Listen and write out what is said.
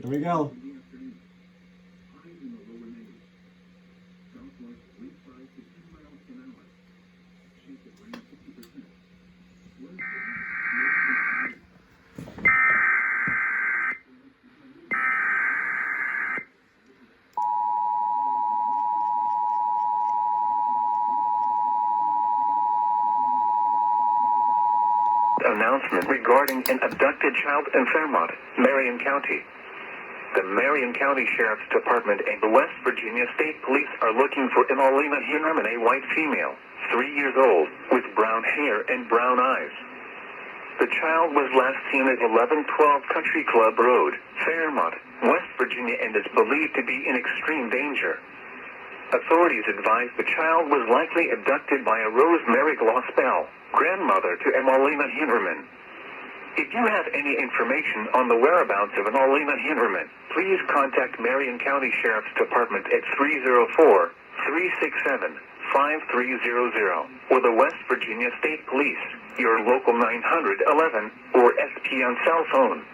Here we go. Announcement regarding an abducted child in Fairmont, Marion County. The Marion County Sheriff's Department and the West Virginia State Police are looking for Emalina Hinnerman, a white female, 3 years old, with brown hair and brown eyes. The child was last seen at 1112 Country Club Road, Fairmont, West Virginia, and is believed to be in extreme danger. Authorities advise the child was likely abducted by a Rosemary Glospel, grandmother to Emalina Hinnerman. If you have any information on the whereabouts of Emalina Hinnerman, please contact Marion County Sheriff's Department at 304-367-5300 or the West Virginia State Police, your local 911 or SP on cell phone.